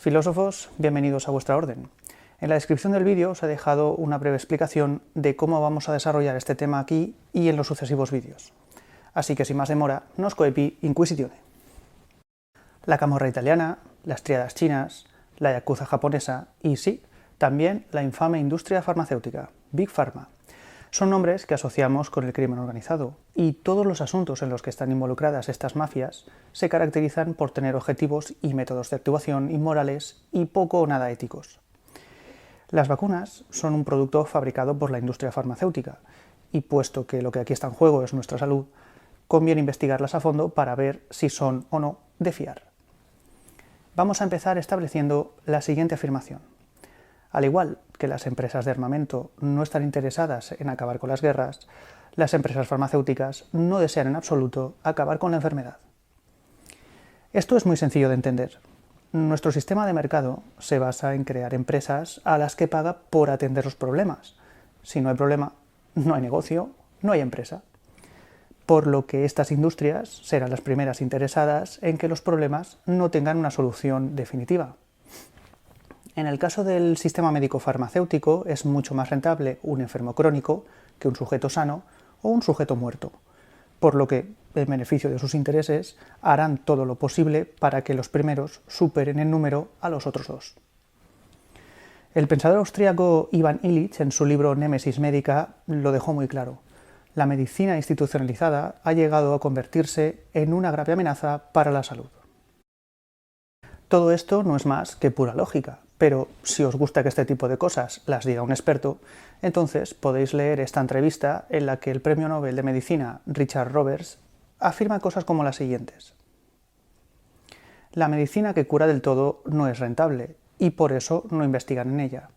Filósofos, bienvenidos a vuestra orden. En la descripción del vídeo os he dejado una breve explicación de cómo vamos a desarrollar este tema aquí y en los sucesivos vídeos. Así que sin más demora, nos coepi inquisitione. La camorra italiana, las tríadas chinas, la yakuza japonesa y sí, también la infame industria farmacéutica, Big Pharma. Son nombres que asociamos con el crimen organizado, y todos los asuntos en los que están involucradas estas mafias se caracterizan por tener objetivos y métodos de actuación inmorales y poco o nada éticos. Las vacunas son un producto fabricado por la industria farmacéutica, y puesto que lo que aquí está en juego es nuestra salud, conviene investigarlas a fondo para ver si son o no de fiar. Vamos a empezar estableciendo la siguiente afirmación. Al igual que las empresas de armamento no están interesadas en acabar con las guerras, las empresas farmacéuticas no desean en absoluto acabar con la enfermedad. Esto es muy sencillo de entender. Nuestro sistema de mercado se basa en crear empresas a las que paga por atender los problemas. Si no hay problema, no hay negocio, no hay empresa. Por lo que estas industrias serán las primeras interesadas en que los problemas no tengan una solución definitiva. En el caso del sistema médico farmacéutico es mucho más rentable un enfermo crónico que un sujeto sano o un sujeto muerto, por lo que, en beneficio de sus intereses, harán todo lo posible para que los primeros superen en número a los otros dos. El pensador austríaco Ivan Illich, en su libro Némesis médica, lo dejó muy claro. La medicina institucionalizada ha llegado a convertirse en una grave amenaza para la salud. Todo esto no es más que pura lógica, pero si os gusta que este tipo de cosas las diga un experto, entonces podéis leer esta entrevista en la que el premio Nobel de Medicina Richard Roberts afirma cosas como las siguientes. La medicina que cura del todo no es rentable y por eso no investigan en ella.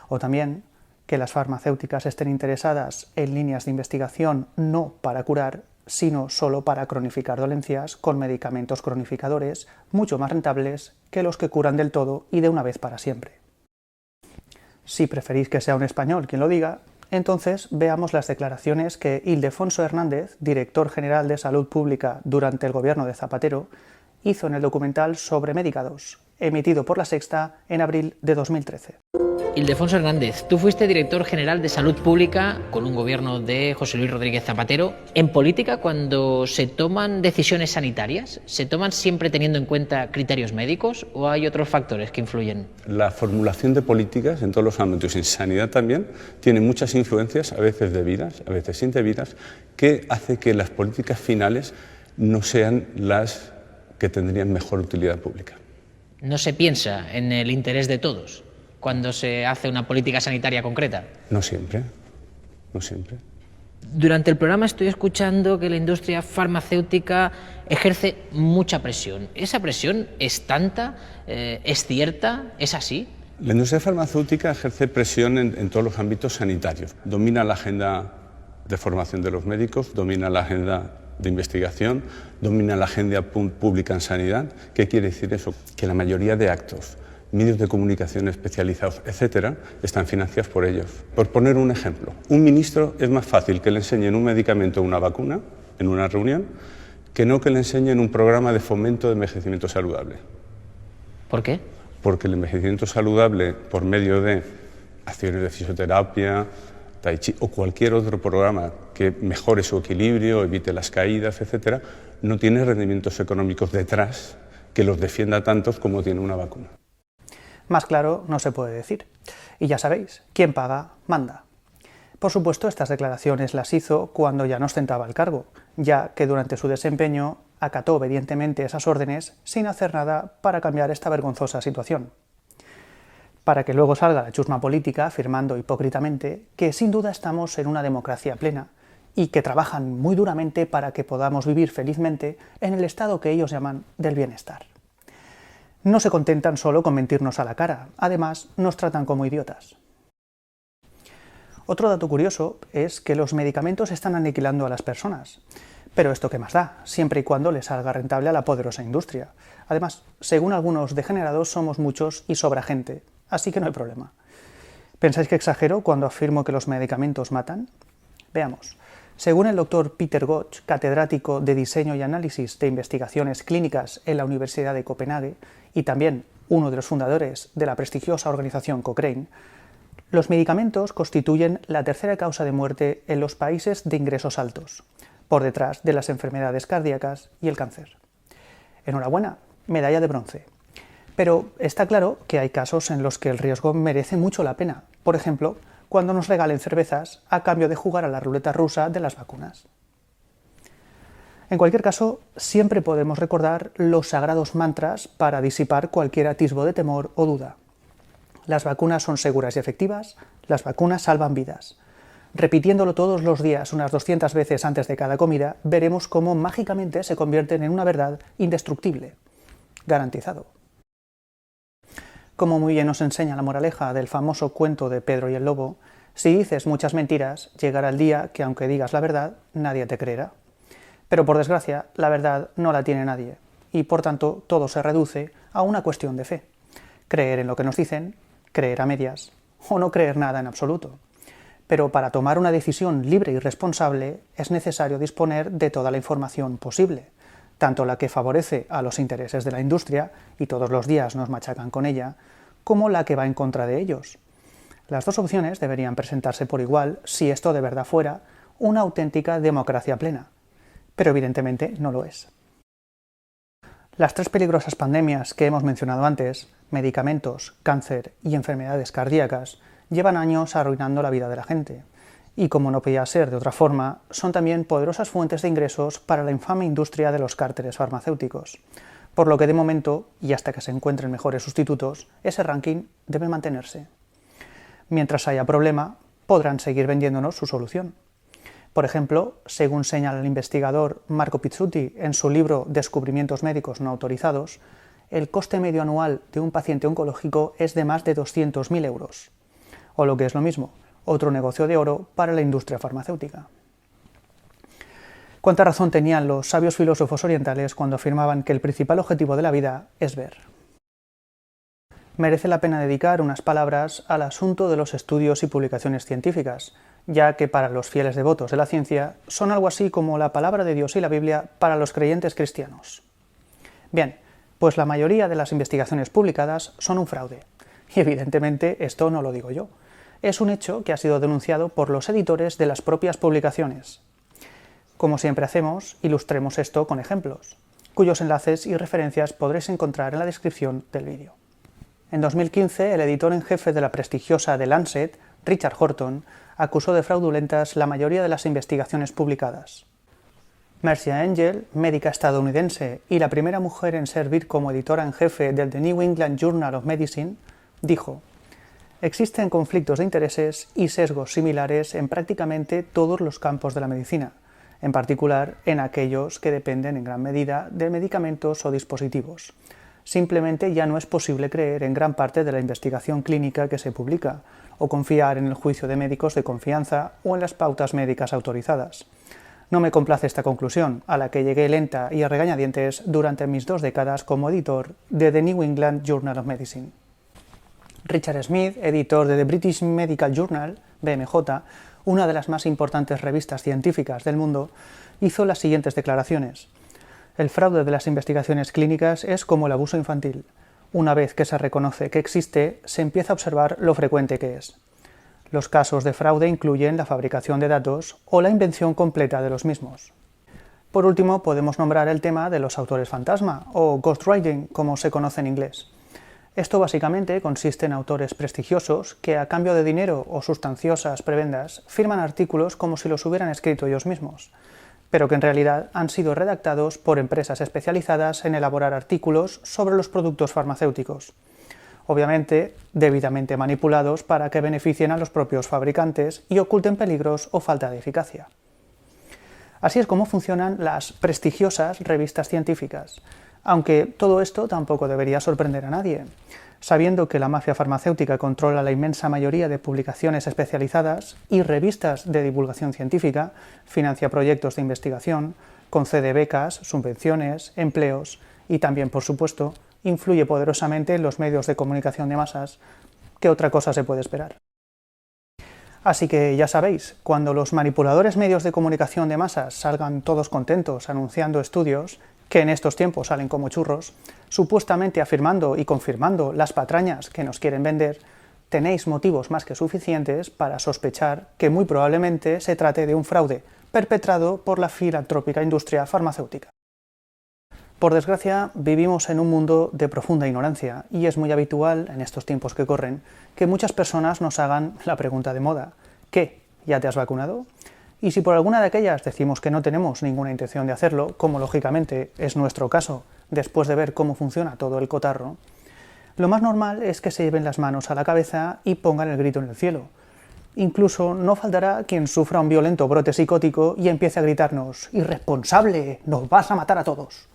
O también que las farmacéuticas estén interesadas en líneas de investigación no para curar, sino solo para cronificar dolencias con medicamentos cronificadores mucho más rentables que los que curan del todo y de una vez para siempre. Si preferís que sea un español quien lo diga, entonces veamos las declaraciones que Ildefonso Hernández, director general de Salud Pública durante el gobierno de Zapatero, hizo en el documental sobre Medicados, emitido por La Sexta en abril de 2013. Ildefonso Hernández, tú fuiste director general de Salud Pública con un gobierno de José Luis Rodríguez Zapatero. En política, cuando se toman decisiones sanitarias, ¿se toman siempre teniendo en cuenta criterios médicos o hay otros factores que influyen? La formulación de políticas en todos los ámbitos, en sanidad también, tiene muchas influencias, a veces debidas, a veces indebidas, que hace que las políticas finales no sean las que tendrían mejor utilidad pública. ¿No se piensa en el interés de todos cuando se hace una política sanitaria concreta? No siempre, no siempre. Durante el programa estoy escuchando que la industria farmacéutica ejerce mucha presión. ¿Esa presión es tanta? ¿Es cierta? ¿Es así? La industria farmacéutica ejerce presión en todos los ámbitos sanitarios. Domina la agenda de formación de los médicos, domina la agenda de investigación, domina la agenda pública en sanidad. ¿Qué quiere decir eso? Que la mayoría de actos, medios de comunicación especializados, etcétera, están financiados por ellos. Por poner un ejemplo, un ministro es más fácil que le enseñen un medicamento o una vacuna en una reunión que no que le enseñen un programa de fomento de envejecimiento saludable. ¿Por qué? Porque el envejecimiento saludable, por medio de acciones de fisioterapia, tai chi o cualquier otro programa que mejore su equilibrio, evite las caídas, etcétera, no tiene rendimientos económicos detrás que los defienda tantos como tiene una vacuna. Más claro no se puede decir. Y ya sabéis, quien paga, manda. Por supuesto, estas declaraciones las hizo cuando ya no ostentaba el cargo, ya que durante su desempeño acató obedientemente esas órdenes sin hacer nada para cambiar esta vergonzosa situación. para que luego salga la chusma política afirmando hipócritamente que sin duda estamos en una democracia plena y que trabajan muy duramente para que podamos vivir felizmente en el estado que ellos llaman del bienestar. No se contentan solo con mentirnos a la cara, además nos tratan como idiotas. Otro dato curioso es que los medicamentos están aniquilando a las personas. Pero esto qué más da, siempre y cuando le salga rentable a la poderosa industria. Además, según algunos degenerados, somos muchos y sobra gente, así que no hay problema. ¿Pensáis que exagero cuando afirmo que los medicamentos matan? Veamos. Según el doctor Peter Gotch, catedrático de Diseño y Análisis de Investigaciones Clínicas en la Universidad de Copenhague y también uno de los fundadores de la prestigiosa organización Cochrane, los medicamentos constituyen la tercera causa de muerte en los países de ingresos altos, por detrás de las enfermedades cardíacas y el cáncer. Enhorabuena, medalla de bronce. Pero está claro que hay casos en los que el riesgo merece mucho la pena, por ejemplo, cuando nos regalen cervezas a cambio de jugar a la ruleta rusa de las vacunas. En cualquier caso, siempre podemos recordar los sagrados mantras para disipar cualquier atisbo de temor o duda. Las vacunas son seguras y efectivas, las vacunas salvan vidas. Repitiéndolo todos los días unas 200 veces antes de cada comida, veremos cómo mágicamente se convierten en una verdad indestructible. Garantizado. Como muy bien nos enseña la moraleja del famoso cuento de Pedro y el Lobo, si dices muchas mentiras, llegará el día que aunque digas la verdad, nadie te creerá. Pero por desgracia, la verdad no la tiene nadie, y por tanto todo se reduce a una cuestión de fe. Creer en lo que nos dicen, creer a medias, o no creer nada en absoluto. Pero para tomar una decisión libre y responsable es necesario disponer de toda la información posible, tanto la que favorece a los intereses de la industria, y todos los días nos machacan con ella, como la que va en contra de ellos. Las dos opciones deberían presentarse por igual si esto de verdad fuera una auténtica democracia plena, pero evidentemente no lo es. Las tres peligrosas pandemias que hemos mencionado antes, medicamentos, cáncer y enfermedades cardíacas, llevan años arruinando la vida de la gente, y como no podía ser de otra forma, son también poderosas fuentes de ingresos para la infame industria de los cárteles farmacéuticos, por lo que de momento, y hasta que se encuentren mejores sustitutos, ese ranking debe mantenerse. Mientras haya problema, podrán seguir vendiéndonos su solución. Por ejemplo, según señala el investigador Marco Pizzuti en su libro Descubrimientos médicos no autorizados, el coste medio anual de un paciente oncológico es de más de 200.000 euros. O lo que es lo mismo, otro negocio de oro para la industria farmacéutica. Cuánta razón tenían los sabios filósofos orientales cuando afirmaban que el principal objetivo de la vida es ver. Merece la pena dedicar unas palabras al asunto de los estudios y publicaciones científicas, ya que para los fieles devotos de la ciencia son algo así como la palabra de Dios y la Biblia para los creyentes cristianos. Bien, pues la mayoría de las investigaciones publicadas son un fraude, y evidentemente esto no lo digo yo. Es un hecho que ha sido denunciado por los editores de las propias publicaciones. Como siempre hacemos, ilustremos esto con ejemplos, cuyos enlaces y referencias podréis encontrar en la descripción del vídeo. En 2015, el editor en jefe de la prestigiosa The Lancet, Richard Horton, acusó de fraudulentas la mayoría de las investigaciones publicadas. Marcia Angell, médica estadounidense y la primera mujer en servir como editora en jefe del The New England Journal of Medicine, dijo: existen conflictos de intereses y sesgos similares en prácticamente todos los campos de la medicina, en particular en aquellos que dependen en gran medida de medicamentos o dispositivos. Simplemente ya no es posible creer en gran parte de la investigación clínica que se publica, o confiar en el juicio de médicos de confianza o en las pautas médicas autorizadas. No me complace esta conclusión, a la que llegué lenta y a regañadientes durante mis 2 décadas como editor de The New England Journal of Medicine. Richard Smith, editor de The British Medical Journal, BMJ, una de las más importantes revistas científicas del mundo, hizo las siguientes declaraciones. El fraude de las investigaciones clínicas es como el abuso infantil. Una vez que se reconoce que existe, se empieza a observar lo frecuente que es. Los casos de fraude incluyen la fabricación de datos o la invención completa de los mismos. Por último, podemos nombrar el tema de los autores fantasma, o ghostwriting, como se conoce en inglés. Esto básicamente consiste en autores prestigiosos que, a cambio de dinero o sustanciosas prebendas, firman artículos como si los hubieran escrito ellos mismos, pero que en realidad han sido redactados por empresas especializadas en elaborar artículos sobre los productos farmacéuticos. obviamente debidamente manipulados para que beneficien a los propios fabricantes y oculten peligros o falta de eficacia. Así es como funcionan las prestigiosas revistas científicas, aunque todo esto tampoco debería sorprender a nadie, sabiendo que la mafia farmacéutica controla la inmensa mayoría de publicaciones especializadas y revistas de divulgación científica, financia proyectos de investigación, concede becas, subvenciones, empleos y también, por supuesto, influye poderosamente en los medios de comunicación de masas. ¿Qué otra cosa se puede esperar? Así que ya sabéis, cuando los manipuladores medios de comunicación de masas salgan todos contentos anunciando estudios, que en estos tiempos salen como churros, supuestamente afirmando y confirmando las patrañas que nos quieren vender, tenéis motivos más que suficientes para sospechar que muy probablemente se trate de un fraude perpetrado por la filantrópica industria farmacéutica. Por desgracia, vivimos en un mundo de profunda ignorancia y es muy habitual, en estos tiempos que corren, que muchas personas nos hagan la pregunta de moda: ¿qué? ¿Ya te has vacunado? Y si por alguna de aquellas decimos que no tenemos ninguna intención de hacerlo, como lógicamente es nuestro caso después de ver cómo funciona todo el cotarro, lo más normal es que se lleven las manos a la cabeza y pongan el grito en el cielo. Incluso no faltará quien sufra un violento brote psicótico y empiece a gritarnos: ¡irresponsable! ¡Nos vas a matar a todos!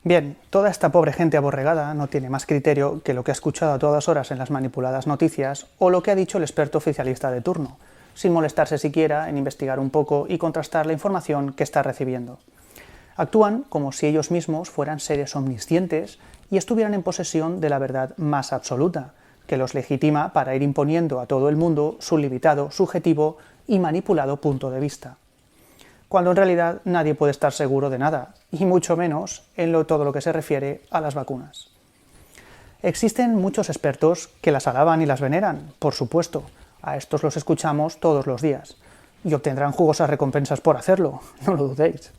Bien, toda esta pobre gente aborregada no tiene más criterio que lo que ha escuchado a todas horas en las manipuladas noticias o lo que ha dicho el experto oficialista de turno, sin molestarse siquiera en investigar un poco y contrastar la información que está recibiendo. Actúan como si ellos mismos fueran seres omniscientes y estuvieran en posesión de la verdad más absoluta, que los legitima para ir imponiendo a todo el mundo su limitado, subjetivo y manipulado punto de vista, cuando en realidad nadie puede estar seguro de nada, y mucho menos en todo lo que se refiere a las vacunas. Existen muchos expertos que las alaban y las veneran, por supuesto, a estos los escuchamos todos los días, y obtendrán jugosas recompensas por hacerlo, no lo dudéis.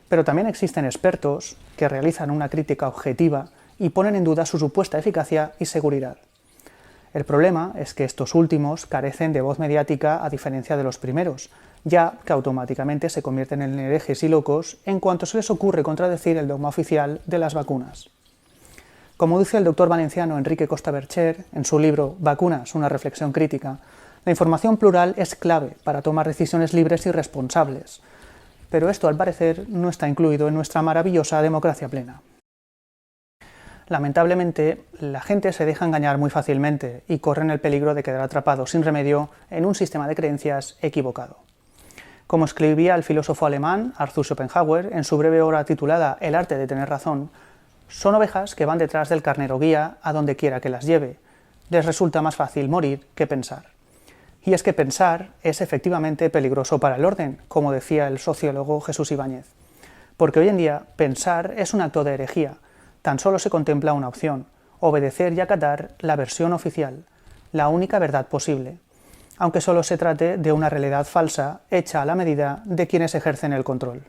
Pero también existen expertos que realizan una crítica objetiva y ponen en duda su supuesta eficacia y seguridad. El problema es que estos últimos carecen de voz mediática a diferencia de los primeros, ya que automáticamente se convierten en herejes y locos en cuanto se les ocurre contradecir el dogma oficial de las vacunas. Como dice el doctor valenciano Enrique Costa Bercher en su libro Vacunas, una reflexión crítica, la información plural es clave para tomar decisiones libres y responsables, pero esto al parecer no está incluido en nuestra maravillosa democracia plena. Lamentablemente, la gente se deja engañar muy fácilmente y corren el peligro de quedar atrapado sin remedio en un sistema de creencias equivocado. Como escribía el filósofo alemán Arthur Schopenhauer en su breve obra titulada El arte de tener razón, son ovejas que van detrás del carnero guía a donde quiera que las lleve. Les resulta más fácil morir que pensar. Y es que pensar es efectivamente peligroso para el orden, como decía el sociólogo Jesús Ibáñez. Porque hoy en día pensar es un acto de herejía. Tan solo se contempla una opción: obedecer y acatar la versión oficial, la única verdad posible, aunque solo se trate de una realidad falsa hecha a la medida de quienes ejercen el control.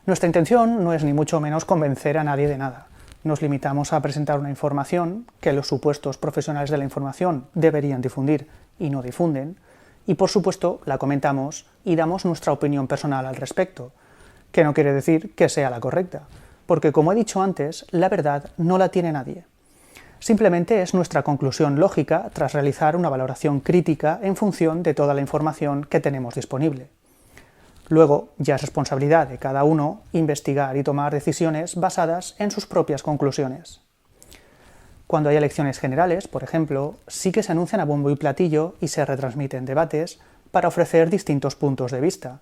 Nuestra intención no es ni mucho menos convencer a nadie de nada. Nos limitamos a presentar una información que los supuestos profesionales de la información deberían difundir y no difunden, y por supuesto la comentamos y damos nuestra opinión personal al respecto, que no quiere decir que sea la correcta, porque como he dicho antes, la verdad no la tiene nadie. Simplemente es nuestra conclusión lógica tras realizar una valoración crítica en función de toda la información que tenemos disponible. Luego, ya es responsabilidad de cada uno investigar y tomar decisiones basadas en sus propias conclusiones. Cuando hay elecciones generales, por ejemplo, sí que se anuncian a bombo y platillo y se retransmiten debates para ofrecer distintos puntos de vista,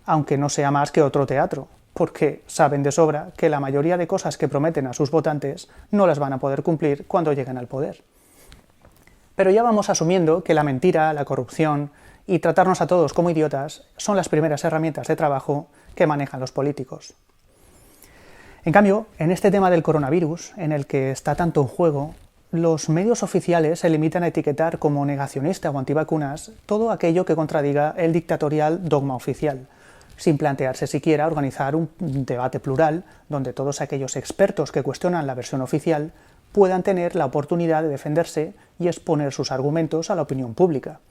aunque no sea más que otro teatro, porque saben de sobra que la mayoría de cosas que prometen a sus votantes no las van a poder cumplir cuando lleguen al poder. Pero ya vamos asumiendo que la mentira, la corrupción y tratarnos a todos como idiotas son las primeras herramientas de trabajo que manejan los políticos. En cambio, en este tema del coronavirus, en el que está tanto en juego, los medios oficiales se limitan a etiquetar como negacionista o antivacunas todo aquello que contradiga el dictatorial dogma oficial, sin plantearse siquiera organizar un debate plural donde todos aquellos expertos que cuestionan la versión oficial puedan tener la oportunidad de defenderse y exponer sus argumentos a la opinión pública.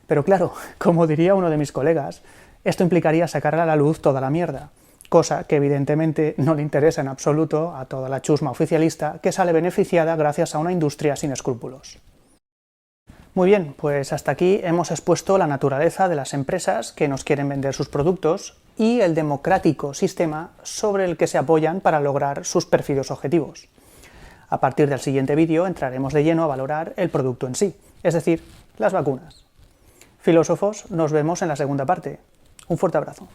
Pero claro, como diría uno de mis colegas, esto implicaría sacar a la luz toda la mierda, cosa que evidentemente no le interesa en absoluto a toda la chusma oficialista que sale beneficiada gracias a una industria sin escrúpulos. Muy bien, pues hasta aquí hemos expuesto la naturaleza de las empresas que nos quieren vender sus productos y el democrático sistema sobre el que se apoyan para lograr sus pérfidos objetivos. A partir del siguiente vídeo entraremos de lleno a valorar el producto en sí, es decir, las vacunas. Filósofos, nos vemos en la segunda parte. Un fuerte abrazo.